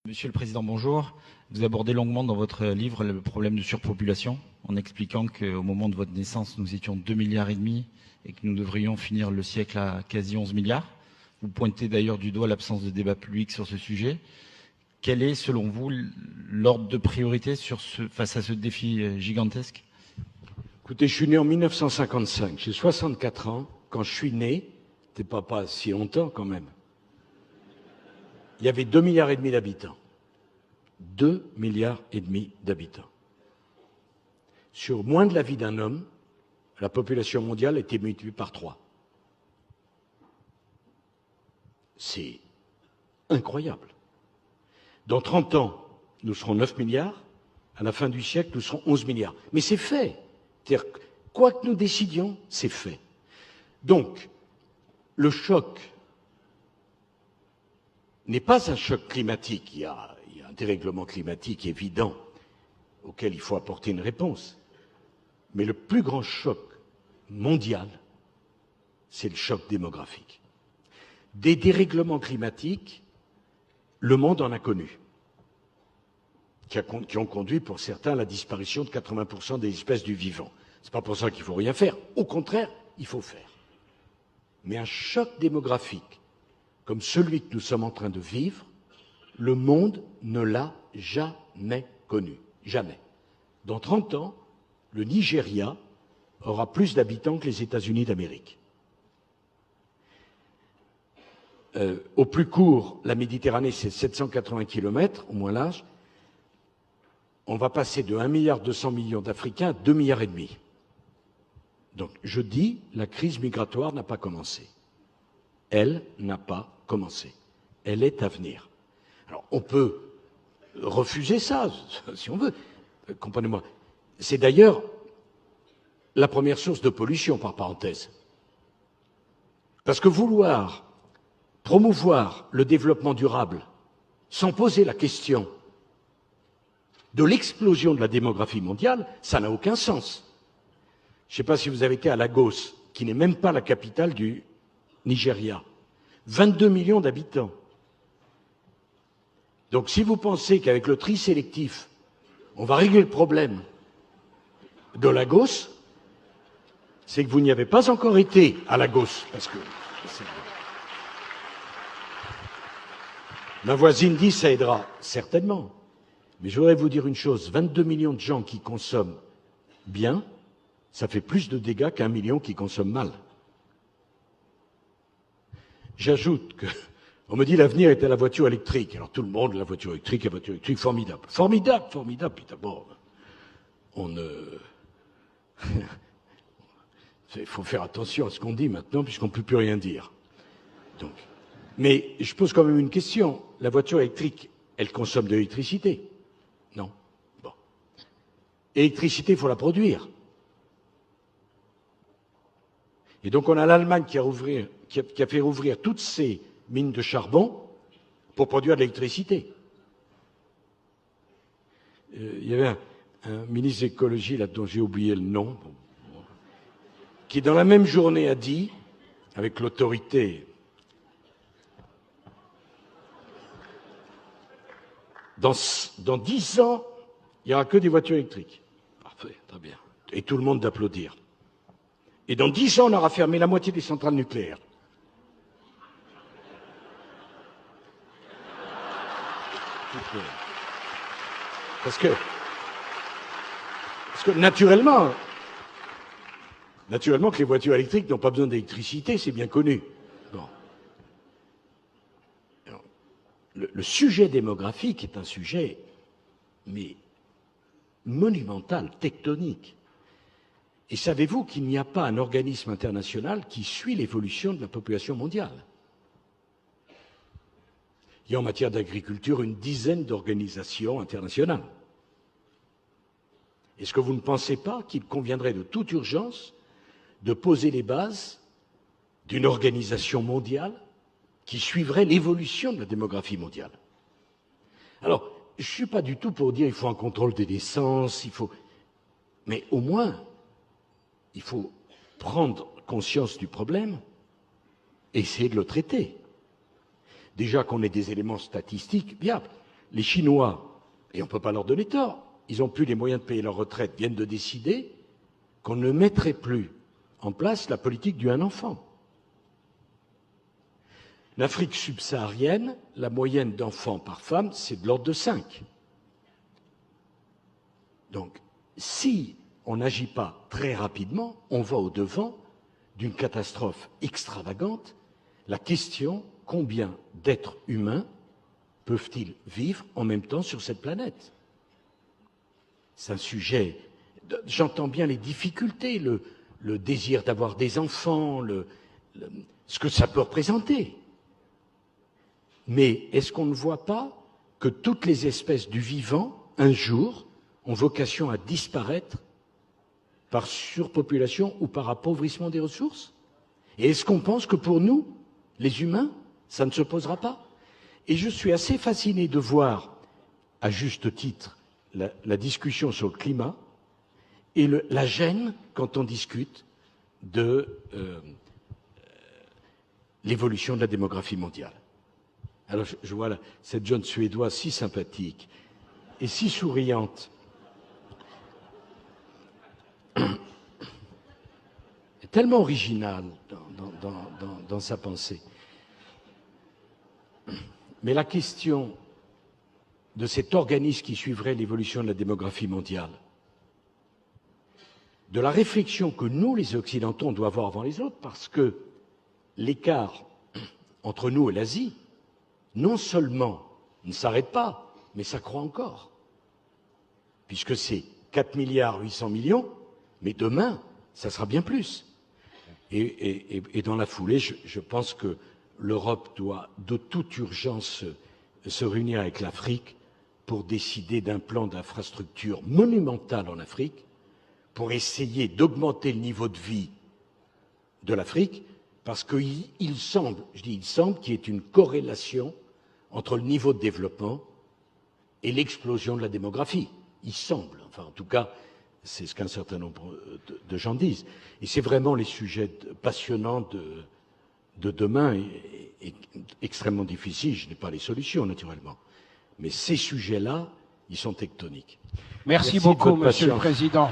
Monsieur le Président, bonjour. Vous abordez longuement dans votre livre le problème de surpopulation, en expliquant qu'au moment de votre naissance, nous étions 2,5 milliards et que nous devrions finir le siècle à quasi 11 milliards. Vous pointez d'ailleurs du doigt l'absence de débat public sur ce sujet. Quel est, selon vous, l'ordre de priorité face à ce défi gigantesque? Écoutez, je suis né en 1955, j'ai 64 ans. Quand je suis né, c'était pas si longtemps quand même, il y avait 2,5 milliards d'habitants. 2,5 milliards d'habitants. Sur moins de la vie d'un homme, la population mondiale était multipliée par 3. C'est incroyable. Dans 30 ans, nous serons 9 milliards. À la fin du siècle, nous serons 11 milliards. Mais c'est fait. C'est-à-dire, quoi que nous décidions, c'est fait. Donc, le choc n'est pas un choc climatique. Il y a un dérèglement climatique évident auquel il faut apporter une réponse. Mais le plus grand choc mondial, c'est le choc démographique. Des dérèglements climatiques, le monde en a connu, qui ont conduit pour certains à la disparition de 80% des espèces du vivant. C'est pas pour ça qu'il faut rien faire. Au contraire, il faut faire. Mais un choc démographique comme celui que nous sommes en train de vivre, le monde ne l'a jamais connu. Jamais. Dans 30 ans, le Nigeria aura plus d'habitants que les États-Unis d'Amérique. Au plus court, la Méditerranée, c'est 780 km, au moins large. On va passer de 1,2 milliard d'Africains à 2,5 milliards. Donc, je dis, la crise migratoire n'a pas commencé. Elle n'a pas commencé. Elle est à venir. Alors, on peut refuser ça, si on veut. Comprenez-moi. C'est d'ailleurs la première source de pollution, par parenthèse. Parce que vouloir promouvoir le développement durable sans poser la question de l'explosion de la démographie mondiale, ça n'a aucun sens. Je ne sais pas si vous avez été à Lagos, qui n'est même pas la capitale du Nigeria. 22 millions d'habitants. Donc si vous pensez qu'avec le tri sélectif, on va régler le problème de Lagos, c'est que vous n'y avez pas encore été à Lagos. Parce que ma voisine dit ça aidera, certainement. Mais je voudrais vous dire une chose, 22 millions de gens qui consomment bien, ça fait plus de dégâts qu'1 million qui consomment mal. J'ajoute que, on me dit l'avenir est à la voiture électrique. Alors tout le monde, la voiture électrique, formidable. Formidable, formidable. Puis d'abord, il faut faire attention à ce qu'on dit maintenant, puisqu'on ne peut plus rien dire. Donc, mais je pose quand même une question. La voiture électrique, elle consomme de l'électricité? Non. Bon. L'électricité, il faut la produire. Et donc on a l'Allemagne qui a fait rouvrir toutes ses mines de charbon pour produire de l'électricité. Il y avait un ministre d'écologie, là, dont j'ai oublié le nom, qui dans la même journée a dit, avec l'autorité, dans 10 ans, il n'y aura que des voitures électriques. Parfait, très bien. Et tout le monde d'applaudir. Et dans 10 ans, on aura fermé la moitié des centrales nucléaires. Parce que naturellement que les voitures électriques n'ont pas besoin d'électricité, c'est bien connu. Bon. Alors, le sujet démographique est un sujet, mais monumental, tectonique. Et savez-vous qu'il n'y a pas un organisme international qui suit l'évolution de la population mondiale? Il y a en matière d'agriculture une dizaine d'organisations internationales. Est-ce que vous ne pensez pas qu'il conviendrait de toute urgence de poser les bases d'une organisation mondiale qui suivrait l'évolution de la démographie mondiale? Alors, je ne suis pas du tout pour dire qu'il faut un contrôle des naissances, mais au moins, il faut prendre conscience du problème et essayer de le traiter. Déjà qu'on ait des éléments statistiques viables. les Chinois, et on ne peut pas leur donner tort, ils n'ont plus les moyens de payer leur retraite, viennent de décider qu'on ne mettrait plus en place la politique du un enfant. L'Afrique subsaharienne, la moyenne d'enfants par femme, c'est de l'ordre de 5. Donc, si on n'agit pas très rapidement, on va au-devant d'une catastrophe extravagante. La question, combien d'êtres humains peuvent-ils vivre en même temps sur cette planète? C'est un sujet... J'entends bien les difficultés, le désir d'avoir des enfants, ce que ça peut représenter. Mais est-ce qu'on ne voit pas que toutes les espèces du vivant, un jour, ont vocation à disparaître par surpopulation ou par appauvrissement des ressources? Et est-ce qu'on pense que pour nous, les humains, ça ne se posera pas? Et je suis assez fasciné de voir, à juste titre, la discussion sur le climat et la gêne quand on discute de l'évolution de la démographie mondiale. Alors je vois là, cette jeune Suédoise si sympathique et si souriante. Tellement originale dans sa pensée. Mais la question de cet organisme qui suivrait l'évolution de la démographie mondiale, de la réflexion que nous, les Occidentaux, on doit avoir avant les autres, parce que l'écart entre nous et l'Asie, non seulement ne s'arrête pas, mais ça croît encore. Puisque c'est 4 milliards 800 millions, mais demain, ça sera bien plus. Et dans la foulée, je pense que l'Europe doit de toute urgence se réunir avec l'Afrique pour décider d'un plan d'infrastructure monumental en Afrique, pour essayer d'augmenter le niveau de vie de l'Afrique, parce qu'il semble, je dis il semble, qu'il y ait une corrélation entre le niveau de développement et l'explosion de la démographie. Il semble, enfin en tout cas, c'est ce qu'un certain nombre de gens disent. Et c'est vraiment les sujets passionnants de demain et extrêmement difficiles. Je n'ai pas les solutions, naturellement. Mais ces sujets-là, ils sont tectoniques. Merci beaucoup, de votre Monsieur le patience. Président.